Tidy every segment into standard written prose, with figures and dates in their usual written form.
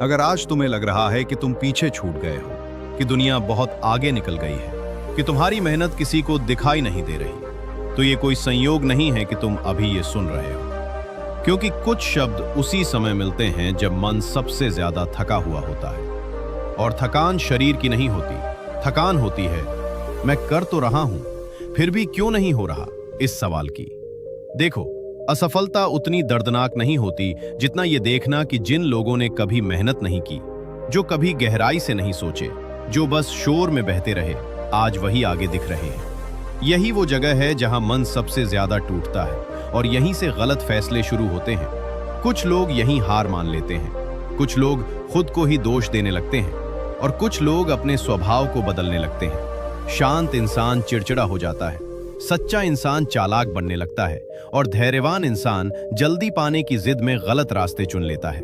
अगर आज तुम्हें लग रहा है कि तुम पीछे छूट गए हो, कि दुनिया बहुत आगे निकल गई है, कि तुम्हारी मेहनत किसी को दिखाई नहीं दे रही, तो ये कोई संयोग नहीं है कि तुम अभी ये सुन रहे हो। क्योंकि कुछ शब्द उसी समय मिलते हैं जब मन सबसे ज्यादा थका हुआ होता है। और थकान शरीर की नहीं होती, थकान होती है मैं कर तो रहा हूं, फिर भी क्यों नहीं हो रहा, इस सवाल की। देखो, असफलता उतनी दर्दनाक नहीं होती जितना ये देखना कि जिन लोगों ने कभी मेहनत नहीं की, जो कभी गहराई से नहीं सोचे, जो बस शोर में बहते रहे, आज वही आगे दिख रहे हैं। यही वो जगह है जहां मन सबसे ज्यादा टूटता है और यहीं से गलत फैसले शुरू होते हैं। कुछ लोग यहीं हार मान लेते हैं, कुछ लोग खुद को ही दोष देने लगते हैं और कुछ लोग अपने स्वभाव को बदलने लगते हैं। शांत इंसान चिड़चिड़ा हो जाता है, सच्चा इंसान चालाक बनने लगता है और धैर्यवान इंसान जल्दी पाने की जिद में गलत रास्ते चुन लेता है।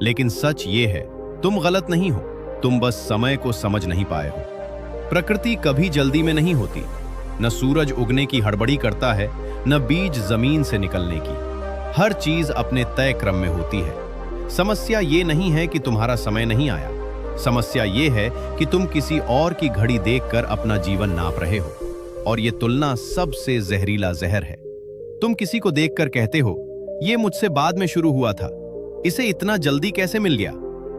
लेकिन सच ये है, तुम गलत नहीं हो, तुम बस समय को समझ नहीं पाए हो। प्रकृति कभी जल्दी में नहीं होती, न सूरज उगने की हड़बड़ी करता है, न बीज जमीन से निकलने की। हर चीज अपने तय क्रम में होती है। समस्या ये नहीं है कि तुम्हारा समय नहीं आया, समस्या ये है कि तुम किसी और की घड़ी देखकर अपना जीवन नाप रहे हो। और ये तुलना सबसे जहरीला जहर है। तुम किसी को देखकर कहते हो, ये मुझसे बाद में शुरू हुआ था, इसे इतना जल्दी कैसे मिल गया,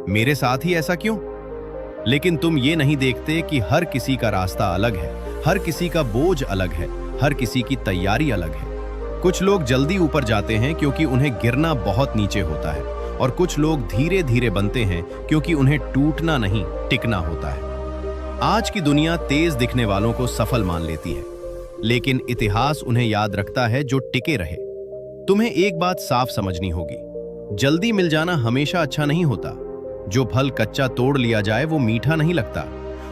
मेरे साथ ही ऐसा क्यों? लेकिन तुम ये नहीं देखते कि हर किसी का रास्ता अलग है, हर किसी का बोझ अलग है, हर किसी की तैयारी अलग है। कुछ लोग जल्दी ऊपर जाते हैं क्योंकि उन्हें गिरना बहुत नीचे होता है, और कुछ लोग धीरे धीरे बनते हैं क्योंकि उन्हें टूटना नहीं, टिकना होता है। आज की दुनिया तेज दिखने वालों को सफल मान लेती है, लेकिन इतिहास उन्हें याद रखता है जो टिके रहे। तुम्हें एक बात साफ समझनी होगी, जल्दी मिल जाना हमेशा अच्छा नहीं होता। जो फल कच्चा तोड़ लिया जाए वो मीठा नहीं लगता,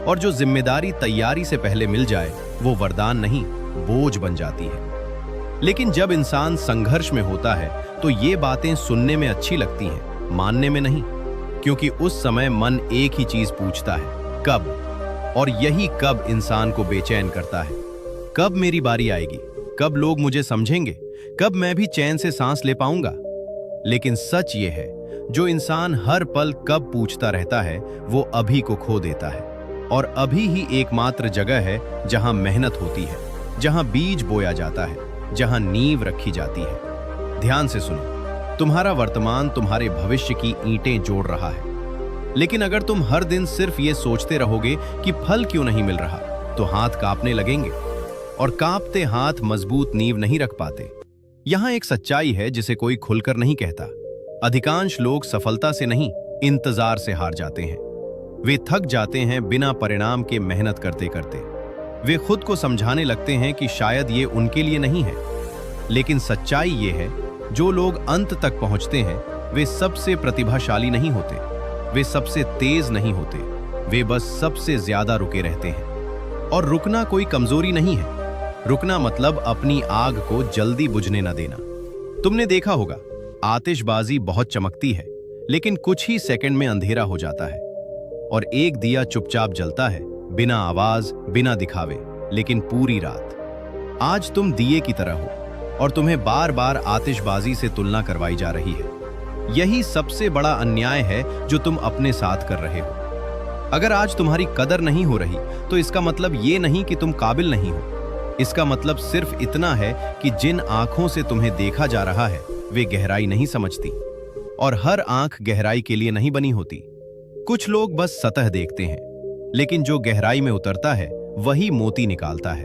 और जो जिम्मेदारी तैयारी से पहले मिल जाए वो वरदान नहीं, बोझ बन जाती है। लेकिन जब इंसान संघर्ष में होता है तो ये बातें सुनने में अच्छी लगती हैं, मानने में नहीं। क्योंकि उस समय मन एक ही चीज पूछता है, कब? और यही कब इंसान को बेचैन करता है। कब मेरी बारी आएगी, कब लोग मुझे समझेंगे, कब मैं भी चैन से सांस ले पाऊंगा। लेकिन सच ये है, जो इंसान हर पल कब पूछता रहता है वो अभी को खो देता है। और अभी ही एकमात्र जगह है जहां मेहनत होती है, जहां बीज बोया जाता है, जहां नींव रखी जाती है। ध्यान से सुनो, तुम्हारा वर्तमान तुम्हारे भविष्य की ईंटें जोड़ रहा है। लेकिन अगर तुम हर दिन सिर्फ ये सोचते रहोगे कि फल क्यों नहीं मिल रहा, तो हाथ कांपने लगेंगे, और कांपते हाथ मजबूत नींव नहीं रख पाते। यहां एक सच्चाई है जिसे कोई खुलकर नहीं कहता। अधिकांश लोग सफलता से नहीं, इंतजार से हार जाते हैं। वे थक जाते हैं बिना परिणाम के मेहनत करते करते। वे खुद को समझाने लगते हैं कि शायद ये उनके लिए नहीं है। लेकिन सच्चाई ये है, जो लोग अंत तक पहुंचते हैं वे सबसे प्रतिभाशाली नहीं होते, वे सबसे तेज नहीं होते, वे बस सबसे ज्यादा रुके रहते हैं। और रुकना कोई कमजोरी नहीं है, रुकना मतलब अपनी आग को जल्दी बुझने न देना। तुमने देखा होगा, आतिशबाजी बहुत चमकती है, लेकिन कुछ ही सेकंड में अंधेरा हो जाता है। और एक दिया चुपचाप जलता है, बिना आवाज, बिना दिखावे, लेकिन पूरी रात। आज तुम दिए की तरह हो, और तुम्हें बार बार आतिशबाजी से तुलना करवाई जा रही है। यही सबसे बड़ा अन्याय है जो तुम अपने साथ कर रहे हो। अगर आज तुम्हारी कदर नहीं हो रही, तो इसका मतलब ये नहीं कि तुम काबिल नहीं हो। इसका मतलब सिर्फ इतना है कि जिन आंखों से तुम्हें देखा जा रहा है वे गहराई नहीं समझती, और हर आंख गहराई के लिए नहीं बनी होती। कुछ लोग बस सतह देखते हैं, लेकिन जो गहराई में उतरता है वही मोती निकालता है।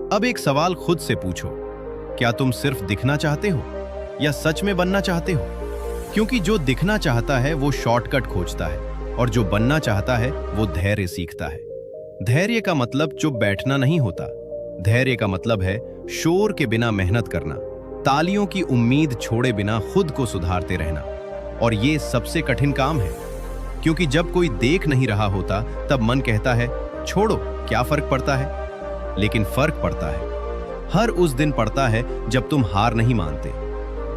अब एक सवाल खुद से पूछो, क्या तुम सिर्फ दिखना चाहते हो या सच में बनना चाहते हो? क्योंकि जो दिखना चाहता है वो शॉर्टकट खोजता है, और जो बनना चाहता है वो धैर्य सीखता है। धैर्य का मतलब चुप बैठना नहीं होता, धैर्य का मतलब है शोर के बिना मेहनत करना, तालियों की उम्मीद छोड़े बिना खुद को सुधारते रहना। और ये सबसे कठिन काम है, क्योंकि जब कोई देख नहीं रहा होता तब मन कहता है छोड़ो, क्या फर्क पड़ता है। लेकिन फर्क पड़ता है, हर उस दिन पड़ता है जब तुम हार नहीं मानते।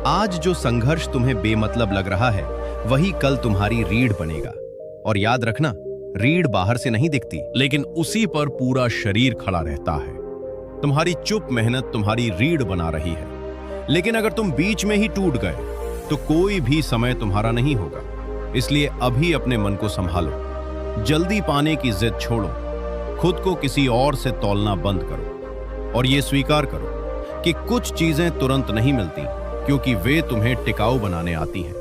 आज जो संघर्ष तुम्हें बेमतलब लग रहा है वही कल तुम्हारी रीढ़ बनेगा। और याद रखना, रीढ़ बाहर से नहीं दिखती, लेकिन उसी पर पूरा शरीर खड़ा रहता है। तुम्हारी चुप मेहनत तुम्हारी रीढ़ बना रही है। लेकिन अगर तुम बीच में ही टूट गए तो कोई भी समय तुम्हारा नहीं होगा। इसलिए अभी अपने मन को संभालो, जल्दी पाने की जिद छोड़ो, खुद को किसी और से तौलना बंद करो और ये स्वीकार करो कि कुछ चीजें तुरंत नहीं मिलती क्योंकि वे तुम्हें टिकाऊ बनाने आती हैं।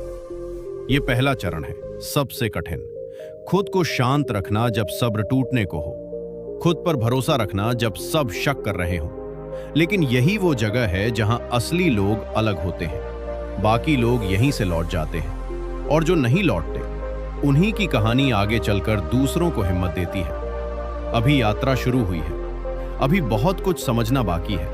ये पहला चरण है, सबसे कठिन। खुद को शांत रखना जब सब्र टूटने को हो, खुद पर भरोसा रखना जब सब शक कर रहे हो। लेकिन यही वो जगह है जहां असली लोग अलग होते हैं। बाकी लोग यहीं से लौट जाते हैं और जो नहीं लौटते उन्हीं की कहानी आगे चलकर दूसरों को हिम्मत देती है। अभी यात्रा शुरू हुई है, अभी बहुत कुछ समझना बाकी है,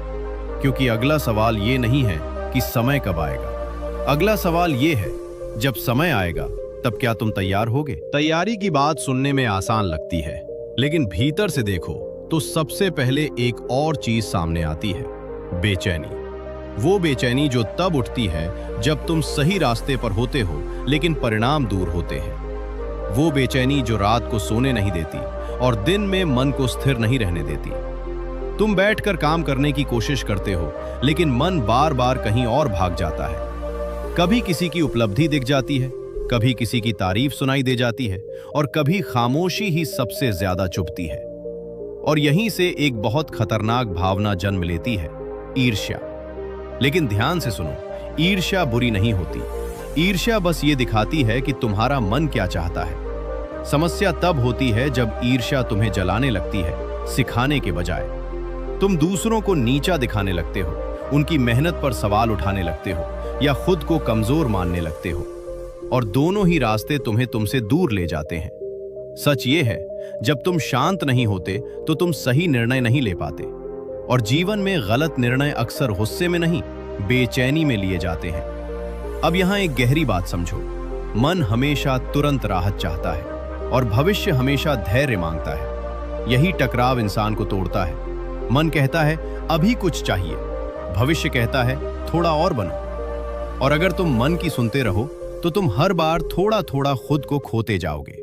क्योंकि अगला सवाल ये नहीं है कि समय कब आएगा। अगला सवाल ये है, जब समय आएगा तब क्या तुम तैयार होगे? तैयारी की बात सुनने में आसान लगती है, लेकिन भीतर से देखो तो सबसे पहले एक और चीज सामने आती है, बेचैनी। वो बेचैनी जो तब उठती है जब तुम सही रास्ते पर होते हो लेकिन परिणाम दूर होते हैं। वो बेचैनी जो रात को सोने नहीं देती और दिन में मन को स्थिर नहीं रहने देती। तुम बैठकर काम करने की कोशिश करते हो लेकिन मन बार बार कहीं और भाग जाता है। कभी किसी की उपलब्धि दिख जाती है, कभी किसी की तारीफ सुनाई दे जाती है और कभी खामोशी ही सबसे ज्यादा चुभती है। और यहीं से एक बहुत खतरनाक भावना जन्म लेती है, ईर्ष्या। लेकिन ध्यान से सुनो, ईर्ष्या बुरी नहीं होती। ईर्ष्या बस ये दिखाती है कि तुम्हारा मन क्या चाहता है। समस्या तब होती है जब ईर्ष्या तुम्हें जलाने लगती है, सिखाने के बजाय। तुम दूसरों को नीचा दिखाने लगते हो, उनकी मेहनत पर सवाल उठाने लगते हो या खुद को कमजोर मानने लगते हो, और दोनों ही रास्ते तुम्हें तुमसे दूर ले जाते हैं। सच ये है, जब तुम शांत नहीं होते तो तुम सही निर्णय नहीं ले पाते, और जीवन में गलत निर्णय अक्सर गुस्से में नहीं, बेचैनी में लिए जाते हैं। अब यहां एक गहरी बात समझो, मन हमेशा तुरंत राहत चाहता है और भविष्य हमेशा धैर्य मांगता है। यही टकराव इंसान को तोड़ता है। मन कहता है अभी कुछ चाहिए, भविष्य कहता है थोड़ा और बनो। और अगर तुम मन की सुनते रहो तो तुम हर बार थोड़ा थोड़ा खुद को खोते जाओगे।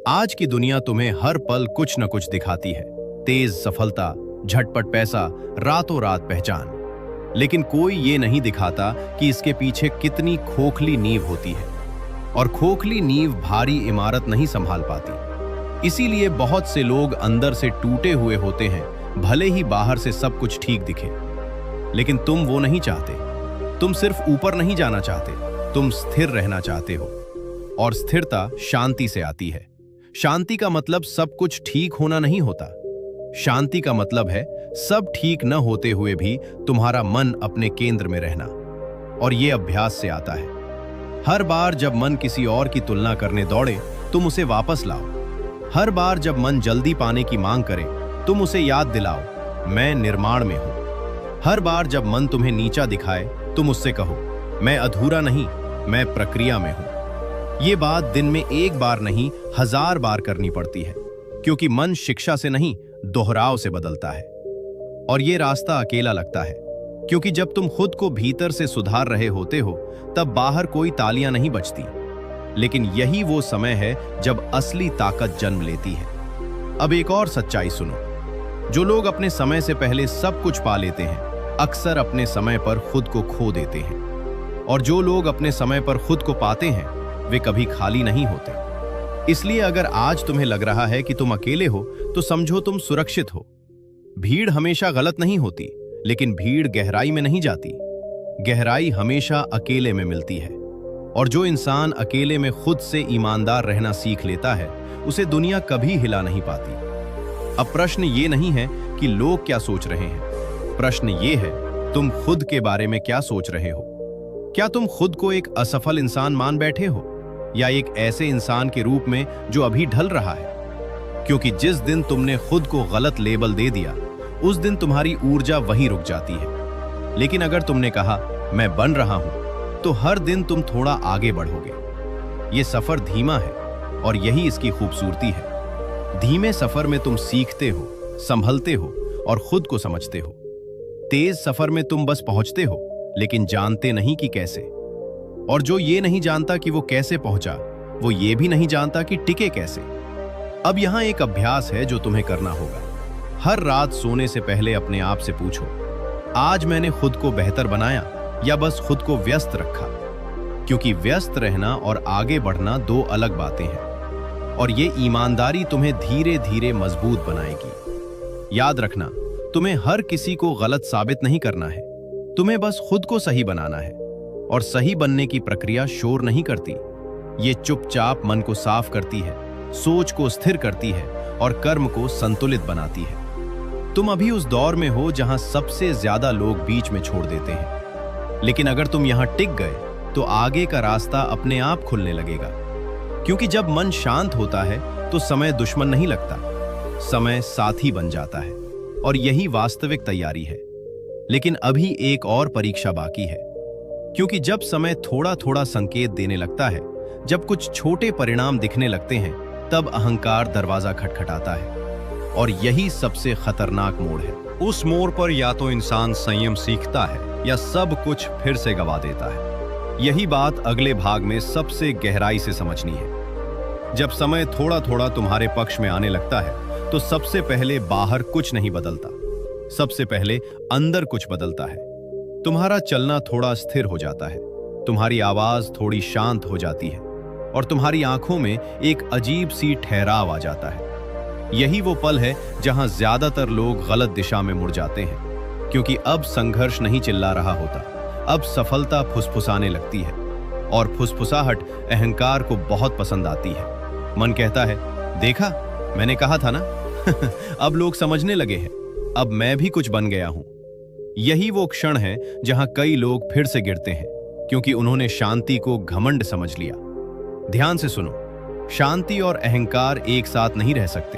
आज की दुनिया तुम्हें हर पल कुछ न कुछ दिखाती है, तेज सफलता, झटपट पैसा, रातों रात पहचान। लेकिन कोई ये नहीं दिखाता कि इसके पीछे कितनी खोखली नींव होती है, और खोखली नींव भारी इमारत नहीं संभाल पाती। इसीलिए बहुत से लोग अंदर से टूटे हुए होते हैं, भले ही बाहर से सब कुछ ठीक दिखे। लेकिन तुम वो नहीं चाहते। तुम सिर्फ ऊपर नहीं जाना चाहते, तुम स्थिर रहना चाहते हो। और स्थिरता शांति से आती है। शांति का मतलब सब कुछ ठीक होना नहीं होता। शांति का मतलब है सब ठीक न होते हुए भी तुम्हारा मन अपने केंद्र में रहना। और ये अभ्यास से आता है। हर बार जब मन किसी और की तुलना करने दौड़े, तुम उसे वापस लाओ। हर बार जब मन जल्दी पाने की मांग करे, तुम उसे याद दिलाओ, मैं निर्माण में हूं। हर बार जब मन तुम्हें नीचा दिखाए, तुम उससे कहो, मैं अधूरा नहीं, मैं प्रक्रिया में हूं। ये बात दिन में एक बार नहीं, 1000 बार करनी पड़ती है, क्योंकि मन शिक्षा से नहीं, दोहराव से बदलता है। और ये रास्ता अकेला लगता है, क्योंकि जब तुम खुद को भीतर से सुधार रहे होते हो, तब बाहर कोई तालियां नहीं बजती। लेकिन यही वो समय है जब असली ताकत जन्म लेती है। अब एक और सच्चाई सुनो, जो लोग अपने समय से पहले सब कुछ पा लेते हैं, अक्सर अपने समय पर खुद को खो देते हैं। और जो लोग अपने समय पर खुद को पाते हैं, वे कभी खाली नहीं होते। इसलिए अगर आज तुम्हें लग रहा है कि तुम अकेले हो, तो समझो तुम सुरक्षित हो। भीड़ हमेशा गलत नहीं होती, लेकिन भीड़ गहराई में नहीं जाती। गहराई हमेशा अकेले में मिलती है। और जो इंसान अकेले में खुद से ईमानदार रहना सीख लेता है, उसे दुनिया कभी हिला नहीं पाती। अब प्रश्न ये नहीं है कि लोग क्या सोच रहे हैं, प्रश्न ये है, तुम खुद के बारे में क्या सोच रहे हो। क्या तुम खुद को एक असफल इंसान मान बैठे हो, या एक ऐसे इंसान के रूप में जो अभी ढल रहा है? क्योंकि जिस दिन तुमने खुद को गलत लेबल दे दिया, उस दिन तुम्हारी ऊर्जा वहीं रुक जाती है। लेकिन अगर तुमने कहा मैं बन रहा हूं, तो हर दिन तुम थोड़ा आगे बढ़ोगे। ये सफर धीमा है और यही इसकी खूबसूरती है। धीमे सफर में तुम सीखते हो, संभलते हो और खुद को समझते हो। तेज सफर में तुम बस पहुंचते हो, लेकिन जानते नहीं कि कैसे। और जो ये नहीं जानता कि वो कैसे पहुंचा, वो ये भी नहीं जानता कि टिके कैसे। अब यहां एक अभ्यास है जो तुम्हें करना होगा। हर रात सोने से पहले अपने आप से पूछो, आज मैंने खुद को बेहतर बनाया या बस खुद को व्यस्त रखा? क्योंकि व्यस्त रहना और आगे बढ़ना दो अलग बातें हैं, और ये ईमानदारी तुम्हें धीरे धीरे मजबूत बनाएगी। याद रखना, तुम्हें हर किसी को गलत साबित नहीं करना है, तुम्हें बस खुद को सही बनाना है। और सही बनने की प्रक्रिया शोर नहीं करती, ये चुपचाप मन को साफ करती है, सोच को स्थिर करती है और कर्म को संतुलित बनाती है। तुम अभी उस दौर में हो जहां सबसे ज्यादा लोग बीच में छोड़ देते हैं, लेकिन अगर तुम यहां टिक गए तो आगे का रास्ता अपने आप खुलने लगेगा। क्योंकि जब मन शांत होता है तो समय दुश्मन नहीं लगता, समय साथी बन जाता है, और यही वास्तविक तैयारी है। लेकिन अभी एक और परीक्षा बाकी है, क्योंकि जब समय थोड़ा थोड़ा संकेत देने लगता है, जब कुछ छोटे परिणाम दिखने लगते हैं, तब अहंकार दरवाजा खटखटाता है, और यही सबसे खतरनाक मोड़ है। उस मोड़ पर या तो इंसान संयम सीखता है या सब कुछ फिर से गवा देता है। यही बात अगले भाग में सबसे गहराई से समझनी है। जब समय थोड़ा थोड़ा तुम्हारे पक्ष में आने लगता है तो सबसे पहले बाहर कुछ नहीं बदलता, सबसे पहले अंदर कुछ बदलता है। तुम्हारा चलना थोड़ा स्थिर हो जाता है, तुम्हारी आवाज थोड़ी शांत हो जाती है, और तुम्हारी आंखों में एक अजीब सी ठहराव आ जाता है। यही वो पल है जहां ज्यादातर लोग गलत दिशा में मुड़ जाते हैं, क्योंकि अब संघर्ष नहीं चिल्ला रहा होता, अब सफलता फुसफुसाने लगती है, और फुसफुसाहट अहंकार को बहुत पसंद आती है। मन कहता है, देखा, मैंने कहा था ना। अब लोग समझने लगे हैं, अब मैं भी कुछ बन गया हूं। यही वो क्षण है जहां कई लोग फिर से गिरते हैं, क्योंकि उन्होंने शांति को घमंड समझ लिया। ध्यान से सुनो, शांति और अहंकार एक साथ नहीं रह सकते।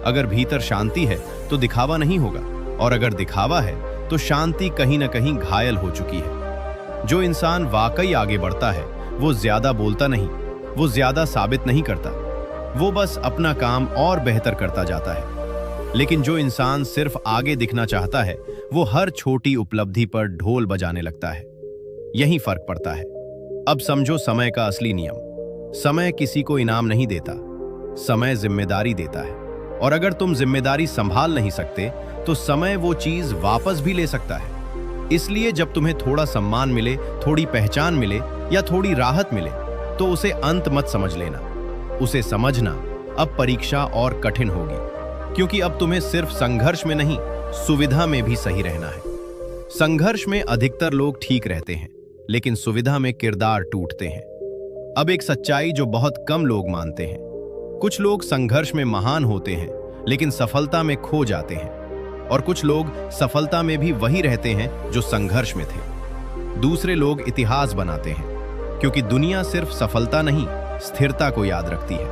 अगर भीतर शांति है तो दिखावा नहीं होगा, और अगर दिखावा है तो शांति कहीं ना कहीं घायल हो चुकी है। जो इंसान वाकई आगे बढ़ता है वो ज्यादा बोलता नहीं, वो ज्यादा साबित नहीं करता, वो बस अपना काम और बेहतर करता जाता है। लेकिन जो इंसान सिर्फ आगे दिखना चाहता है वो हर छोटी उपलब्धि पर ढोल बजाने लगता है। यही फर्क पड़ता है। अब समझो समय का असली नियम। समय किसी को इनाम नहीं देता, समय जिम्मेदारी देता है, और अगर तुम जिम्मेदारी संभाल नहीं सकते तो समय वो चीज वापस भी ले सकता है। इसलिए जब तुम्हें थोड़ा सम्मान मिले, थोड़ी पहचान मिले या थोड़ी राहत मिले तो उसे अंत मत समझ लेना, उसे समझना अब परीक्षा और कठिन होगी, क्योंकि अब तुम्हें सिर्फ संघर्ष में नहीं, सुविधा में भी सही रहना है। संघर्ष में अधिकतर लोग ठीक रहते हैं, लेकिन सुविधा में किरदार टूटते हैं। अब एक सच्चाई जो बहुत कम लोग मानते हैं, कुछ लोग संघर्ष में महान होते हैं लेकिन सफलता में खो जाते हैं, और कुछ लोग सफलता में भी वही रहते हैं जो संघर्ष में थे। दूसरे लोग इतिहास बनाते हैं, क्योंकि दुनिया सिर्फ सफलता नहीं, स्थिरता को याद रखती है।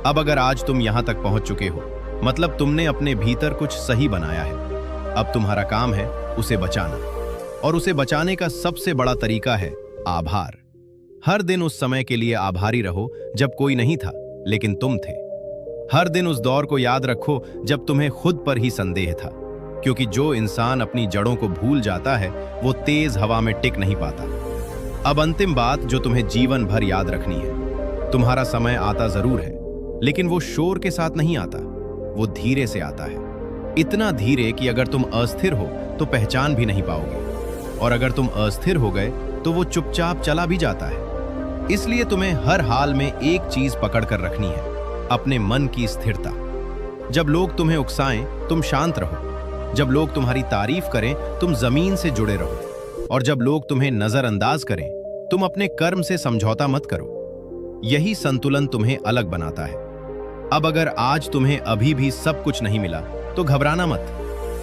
अब अगर आज तुम यहां तक पहुंच चुके हो, मतलब तुमने अपने भीतर कुछ सही बनाया है। अब तुम्हारा काम है उसे बचाना, और उसे बचाने का सबसे बड़ा तरीका है आभार। हर दिन उस समय के लिए आभारी रहो जब कोई नहीं था लेकिन तुम थे। हर दिन उस दौर को याद रखो जब तुम्हें खुद पर ही संदेह था, क्योंकि जो इंसान अपनी जड़ों को भूल जाता है वो तेज हवा में टिक नहीं पाता। अब अंतिम बात जो तुम्हें जीवन भर याद रखनी है, तुम्हारा समय आता जरूर है, लेकिन वो शोर के साथ नहीं आता, वो धीरे से आता है। इतना धीरे कि अगर तुम अस्थिर हो तो पहचान भी नहीं पाओगे, और अगर तुम अस्थिर हो गए तो वो चुपचाप चला भी जाता है। इसलिए तुम्हें हर हाल में एक चीज पकड़ कर रखनी है, अपने मन की स्थिरता। जब लोग तुम्हें उकसाएं तुम शांत रहो, जब लोग तुम्हारी तारीफ करें तुम जमीन से जुड़े रहो, और जब लोग तुम्हें नजरअंदाज करें तुम अपने कर्म से समझौता मत करो। यही संतुलन तुम्हें अलग बनाता है। अब अगर आज तुम्हें अभी भी सब कुछ नहीं मिला तो घबराना मत,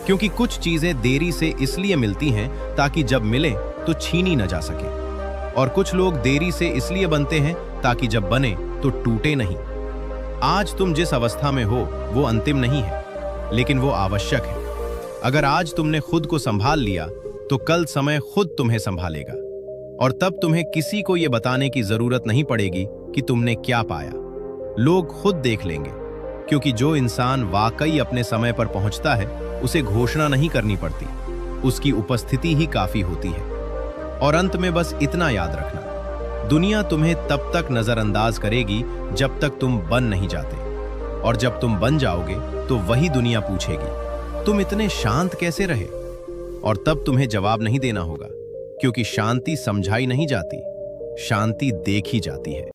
क्योंकि कुछ चीजें देरी से इसलिए मिलती हैं ताकि जब मिले तो छीनी न जा सके, और कुछ लोग देरी से इसलिए बनते हैं ताकि जब बने तो टूटे नहीं। आज तुम जिस अवस्था में हो वो अंतिम नहीं है, लेकिन वो आवश्यक है। अगर आज तुमने खुद को संभाल लिया तो कल समय खुद तुम्हें संभालेगा, और तब तुम्हें किसी को यह बताने की जरूरत नहीं पड़ेगी कि तुमने क्या पाया। लोग खुद देख लेंगे, क्योंकि जो इंसान वाकई अपने समय पर पहुंचता है उसे घोषणा नहीं करनी पड़ती, उसकी उपस्थिति ही काफी होती है। और अंत में बस इतना याद रखना, दुनिया तुम्हें तब तक नजरअंदाज करेगी जब तक तुम बन नहीं जाते, और जब तुम बन जाओगे तो वही दुनिया पूछेगी तुम इतने शांत कैसे रहे, और तब तुम्हें जवाब नहीं देना होगा, क्योंकि शांति समझाई नहीं जाती, शांति देखी जाती है।